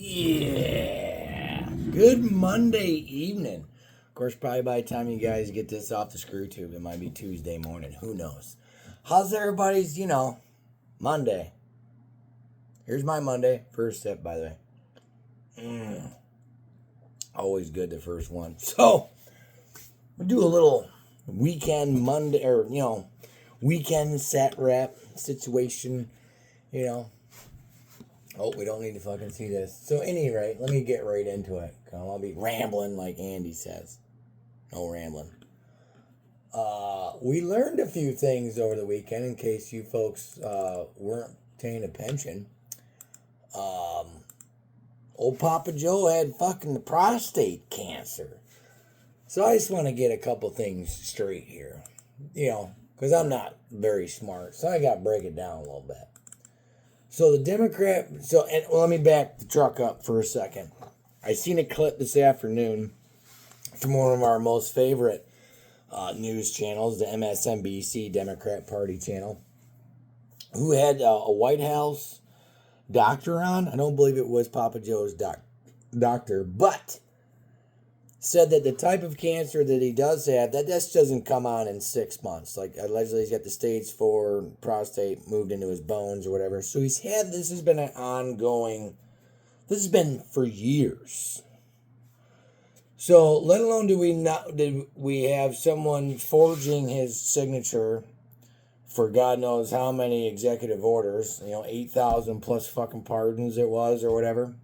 Yeah. Good Monday evening. Of course, probably by the time you guys get this off the screw tube, it might be Tuesday morning. Who knows? How's everybody's, Monday? Here's my Monday. First sip, by the way. Always good, the first one. So, we'll do a little weekend Monday, or, weekend setrep situation, Oh, we don't need to fucking see this. So, any rate, let me get right into it. I'll be rambling like Andy says. No rambling. We learned a few things over the weekend, in case you folks weren't paying attention. Old Papa Joe had fucking prostate cancer. So I just want to get a couple things straight here. Because I'm not very smart. So I got to break it down a little bit. So the Democrat, let me back the truck up for a second. I seen a clip this afternoon from one of our most favorite news channels, the MSNBC Democrat Party channel, who had a White House doctor on. I don't believe it was Papa Joe's doctor, but said that the type of cancer that he does have, that just doesn't come on in 6 months. Like, allegedly he's got the stage 4 prostate moved into his bones or whatever. So this has been an ongoing, this has been for years. So, let alone did we have someone forging his signature for God knows how many executive orders, 8,000 plus fucking pardons it was or whatever.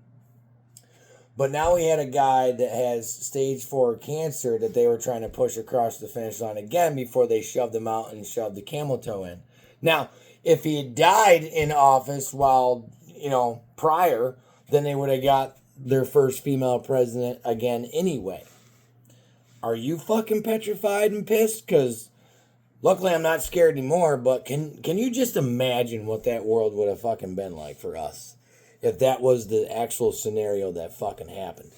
But now we had a guy that has stage 4 cancer that they were trying to push across the finish line again before they shoved him out and shoved the camel toe in. Now, if he had died in office while, prior, then they would have got their first female president again anyway. Are you fucking petrified and pissed? Because luckily I'm not scared anymore, but can you just imagine what that world would have fucking been like for us? If that was the actual scenario that fucking happened.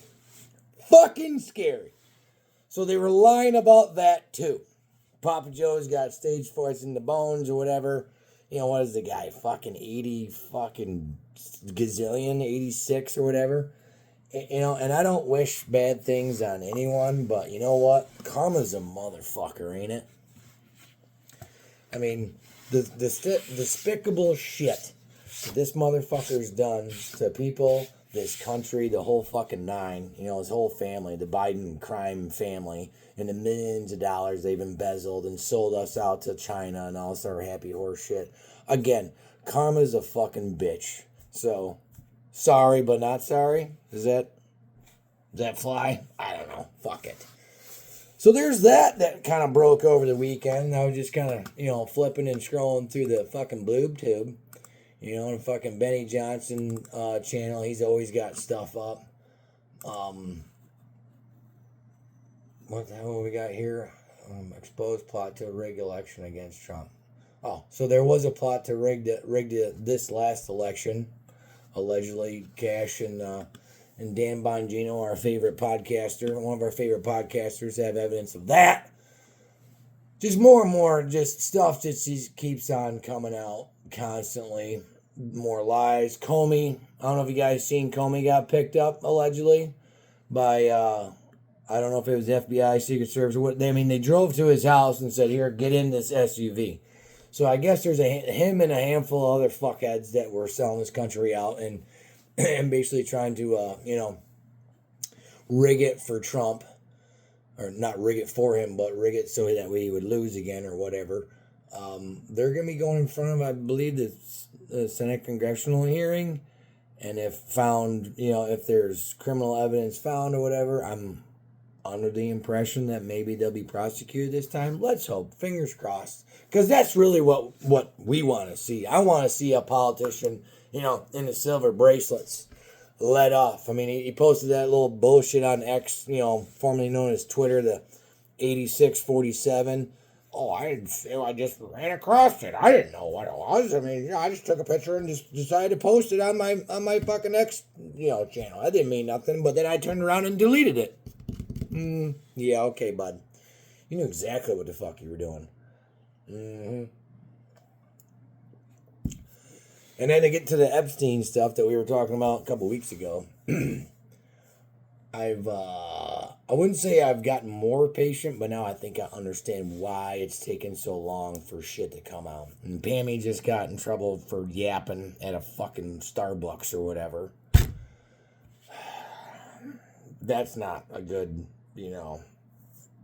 Fucking scary. So they were lying about that too. Papa Joe's got stage 4, it's in the bones or whatever. What is the guy? Fucking 80 fucking gazillion, 86 or whatever. And I don't wish bad things on anyone, but you know what? Karma's a motherfucker, ain't it? I mean, the despicable shit this motherfucker's done to people, this country, the whole fucking nine, his whole family, the Biden crime family, and the millions of dollars they've embezzled and sold us out to China and all this other happy horse shit. Again, karma's a fucking bitch. So, sorry but not sorry. Does that fly? I don't know. Fuck it. So there's that kind of broke over the weekend. I was just kind of, flipping and scrolling through the fucking bloob tube. The fucking Benny Johnson channel, he's always got stuff up. What the hell we got here? Exposed plot to rig election against Trump. Oh, so there was a plot to rig this last election. Allegedly, Cash and Dan Bongino, our favorite podcaster, one of our favorite podcasters, have evidence of that. Just more and more just stuff that keeps on coming out constantly. More lies. Comey, I don't know if you guys seen Comey got picked up allegedly by I don't know if it was FBI, Secret Service, or what. They drove to his house and said, "Here, get in this SUV." So I guess there's him and a handful of other fuckheads that were selling this country out and basically trying to rig it for Trump. Or not rig it for him, but rig it so that way he would lose again or whatever. They're going to be going in front of, I believe, the Senate congressional hearing. And if found, if there's criminal evidence found or whatever, I'm under the impression that maybe they'll be prosecuted this time. Let's hope. Fingers crossed. Because that's really what we want to see. I want to see a politician, in the silver bracelets let off. He posted that little bullshit on X, formerly known as Twitter, the 8647. Oh, I just ran across it. I didn't know what it was. I just took a picture and just decided to post it on my fucking X, channel. I didn't mean nothing, but then I turned around and deleted it. Yeah, okay, bud. You knew exactly what the fuck you were doing. And then to get to the Epstein stuff that we were talking about a couple weeks ago, I wouldn't say I've gotten more patient, but now I think I understand why it's taken so long for shit to come out. And Pammy just got in trouble for yapping at a fucking Starbucks or whatever. That's not a good,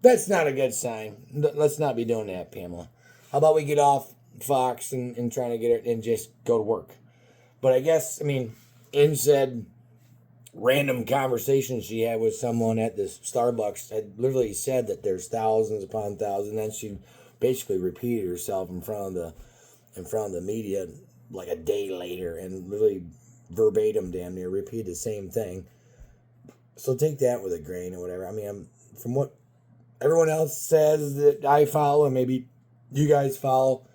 that's not a good sign. Let's not be doing that, Pamela. How about we get off Fox and trying to get it and just go to work? But I guess, In said random conversation she had with someone at this Starbucks had literally said that there's thousands upon thousands. And she basically repeated herself in front of the media like a day later and literally verbatim damn near repeated the same thing. So take that with a grain or whatever. From what everyone else says that I follow and maybe you guys follow,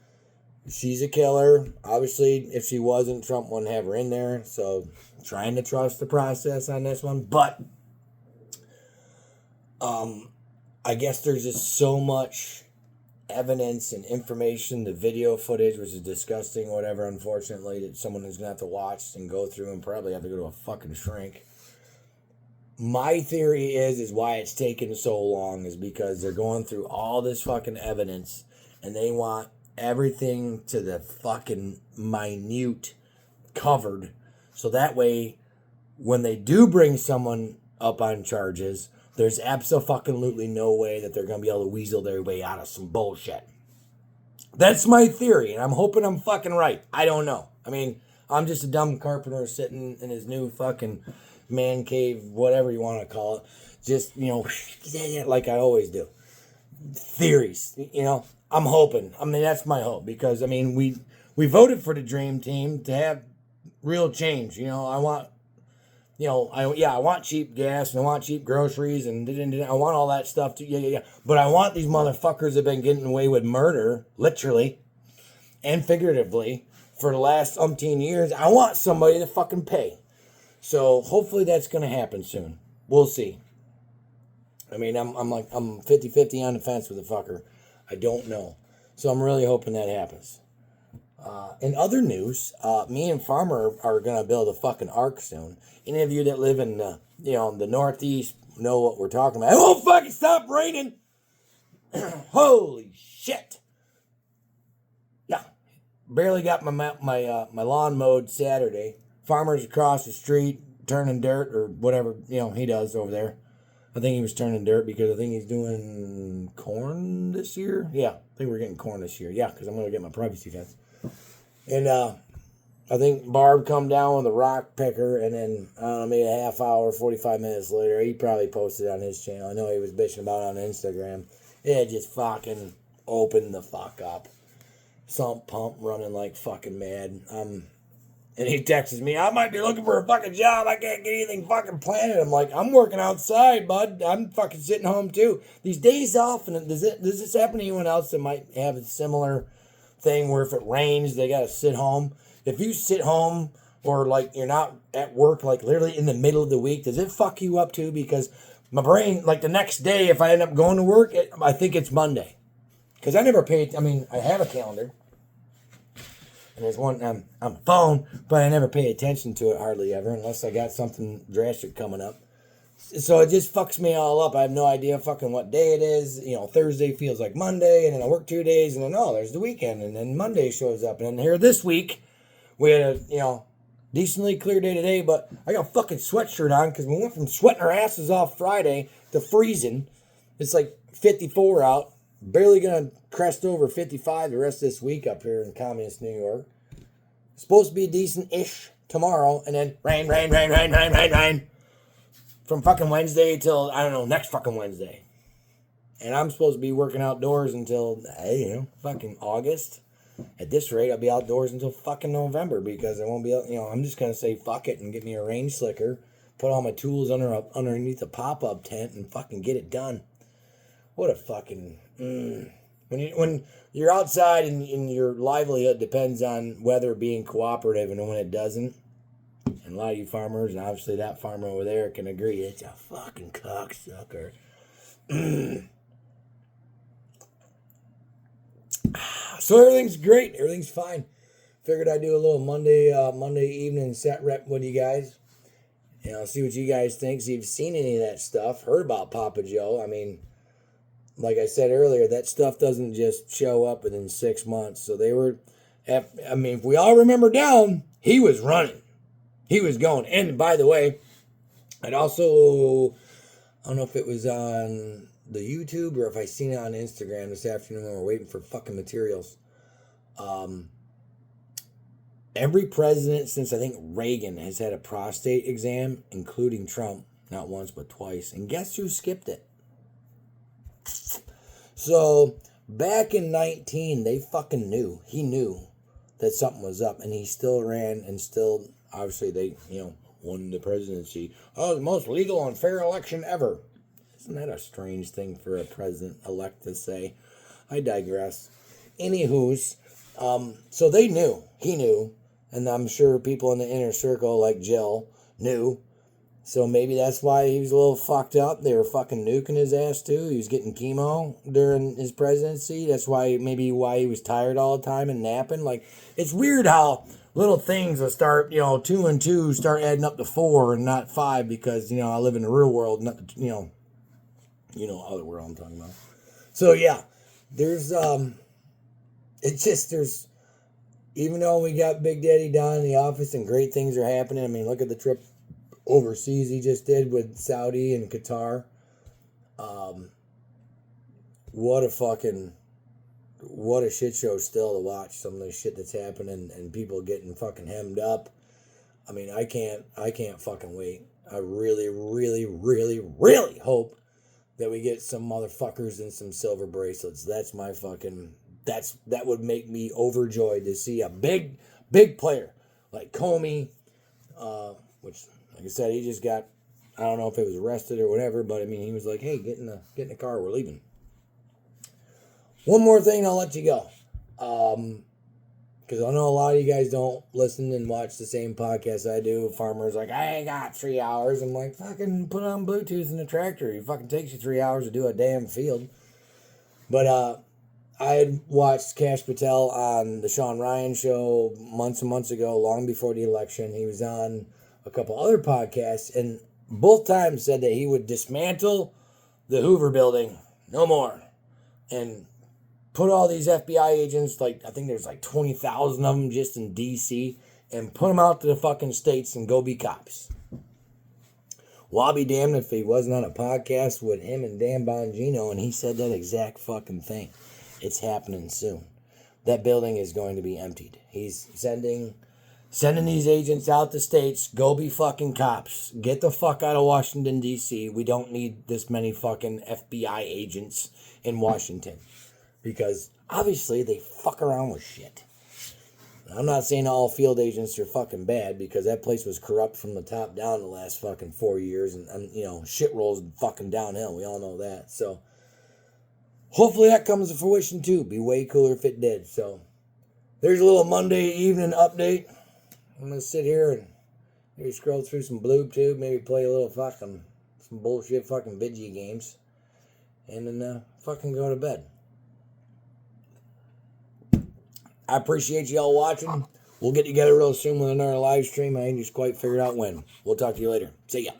she's a killer. Obviously, if she wasn't, Trump wouldn't have her in there. So trying to trust the process on this one. But I guess there's just so much evidence and information, the video footage, which is disgusting or whatever, unfortunately, that someone is going to have to watch and go through and probably have to go to a fucking shrink. My theory is why it's taken so long is because they're going through all this fucking evidence and they want everything to the fucking minute covered. So that way, when they do bring someone up on charges, there's absolutely no way that they're going to be able to weasel their way out of some bullshit. That's my theory, and I'm hoping I'm fucking right. I don't know. I'm just a dumb carpenter sitting in his new fucking man cave, whatever you want to call it. Just, like I always do. Theories, I'm hoping. That's my hope because, we voted for the Dream Team to have real change. I want, I want cheap gas and I want cheap groceries and I want all that stuff too. Yeah. But I want these motherfuckers that have been getting away with murder, literally and figuratively, for the last umpteen years. I want somebody to fucking pay. So hopefully that's going to happen soon. We'll see. I'm 50-50 on the fence with the fucker. I don't know. So I'm really hoping that happens. In other news, me and Farmer are going to build a fucking ark soon. Any of you that live in the Northeast know what we're talking about. It won't fucking stop raining. Holy shit. Yeah. Barely got my lawn mowed Saturday. Farmer's across the street turning dirt or whatever, he does over there. I think he was turning dirt because I think he's doing corn this year. Yeah, I think we're getting corn this year. Yeah, because I'm going to get my privacy fence. And I think Barb come down with a rock picker, and then, maybe a half hour, 45 minutes later, he probably posted on his channel. I know he was bitching about it on Instagram. It just fucking opened the fuck up. Sump pump running like fucking mad. And he texts me, I might be looking for a fucking job. I can't get anything fucking planted. I'm like, I'm working outside, bud. I'm fucking sitting home too. These days off, and does this happen to anyone else that might have a similar thing where if it rains, they got to sit home? If you sit home or like you're not at work, like literally in the middle of the week, does it fuck you up too? Because my brain, like the next day, if I end up going to work, I think it's Monday. Because I never paid, I have a calendar. And there's one on the phone, but I never pay attention to it hardly ever unless I got something drastic coming up. So it just fucks me all up. I have no idea fucking what day it is. Thursday feels like Monday, and then I work 2 days, and then, there's the weekend, and then Monday shows up. And then here this week, we had a, decently clear day today, but I got a fucking sweatshirt on because we went from sweating our asses off Friday to freezing. It's like 54 out. Barely going to crest over 55 the rest of this week up here in communist New York. Supposed to be decent-ish tomorrow, and then rain. From fucking Wednesday till, next fucking Wednesday. And I'm supposed to be working outdoors until, fucking August. At this rate, I'll be outdoors until fucking November because I won't be, I'm just going to say fuck it and get me a rain slicker, put all my tools underneath a pop-up tent and fucking get it done. What a fucking... When you're outside and your livelihood depends on weather being cooperative, and when it doesn't, and a lot of you farmers, and obviously that farmer over there can agree, it's a fucking cocksucker. So everything's great. Everything's fine. figured I'd do a little Monday evening set rep with you guys. You know, see what you guys think. See if you've seen any of that stuff. Heard about Papa Joe. I mean, like I said earlier, that stuff doesn't just show up within 6 months. So they were, I mean, if we all remember down, he was running. He was going. And by the way, I'd also, I don't know if it was on the YouTube or if I seen it on Instagram this afternoon when we're waiting for fucking materials. Every president since I think Reagan has had a prostate exam, including Trump, not once but twice. And guess who skipped it? So back in 19, they fucking knew. He knew that something was up, and he still ran and still, obviously, they, won the presidency. Oh, the most legal and fair election ever. Isn't that a strange thing for a president-elect to say? I digress. Anywho's, so they knew. He knew. And I'm sure people in the inner circle, like Jill, knew. So maybe that's why he was a little fucked up. They were fucking nuking his ass, too. He was getting chemo during his presidency. That's why he was tired all the time and napping. Like, it's weird how little things will start, 2 and 2 start adding up to 4 and not 5 because, I live in the real world, not the, other world I'm talking about. So, yeah, there's, even though we got Big Daddy Don in the office and great things are happening, I mean, look at the trip overseas he just did with Saudi and Qatar. What a shit show still to watch some of the shit that's happening and people getting fucking hemmed up. I mean, I can't fucking wait. I really, really, really, really hope that we get some motherfuckers in some silver bracelets. That's my fucking, that would make me overjoyed to see a big player like Comey, which, like I said, he just got, I don't know if it was arrested or whatever, but I mean, he was like, hey, get in the car, we're leaving. One more thing, I'll let you go. Because I know a lot of you guys don't listen and watch the same podcast I do. Farmer's like, I ain't got 3 hours. I'm like, fucking put on Bluetooth in the tractor. It fucking takes you 3 hours to do a damn field. But I had watched Kash Patel on the Sean Ryan show months and months ago, long before the election. He was on a couple other podcasts, and both times said that he would dismantle the Hoover building, no more, and put all these FBI agents, like I think there's like 20,000 of them just in D.C., and put them out to the fucking states and go be cops. Well, I'll be damned if he wasn't on a podcast with him and Dan Bongino, and he said that exact fucking thing. It's happening soon. That building is going to be emptied. He's sending these agents out to states. Go be fucking cops. Get the fuck out of Washington, D.C. We don't need this many fucking FBI agents in Washington. Because obviously they fuck around with shit. I'm not saying all field agents are fucking bad, because that place was corrupt from the top down the last fucking 4 years, and shit rolls fucking downhill. We all know that. So hopefully that comes to fruition too. Be way cooler if it did. So there's a little Monday evening update. I'm gonna sit here and maybe scroll through some BlueTube, maybe play a little fucking some bullshit fucking video games, and then fucking go to bed. I appreciate y'all watching. We'll get together real soon with another live stream. I ain't just quite figured out when. We'll talk to you later. See ya.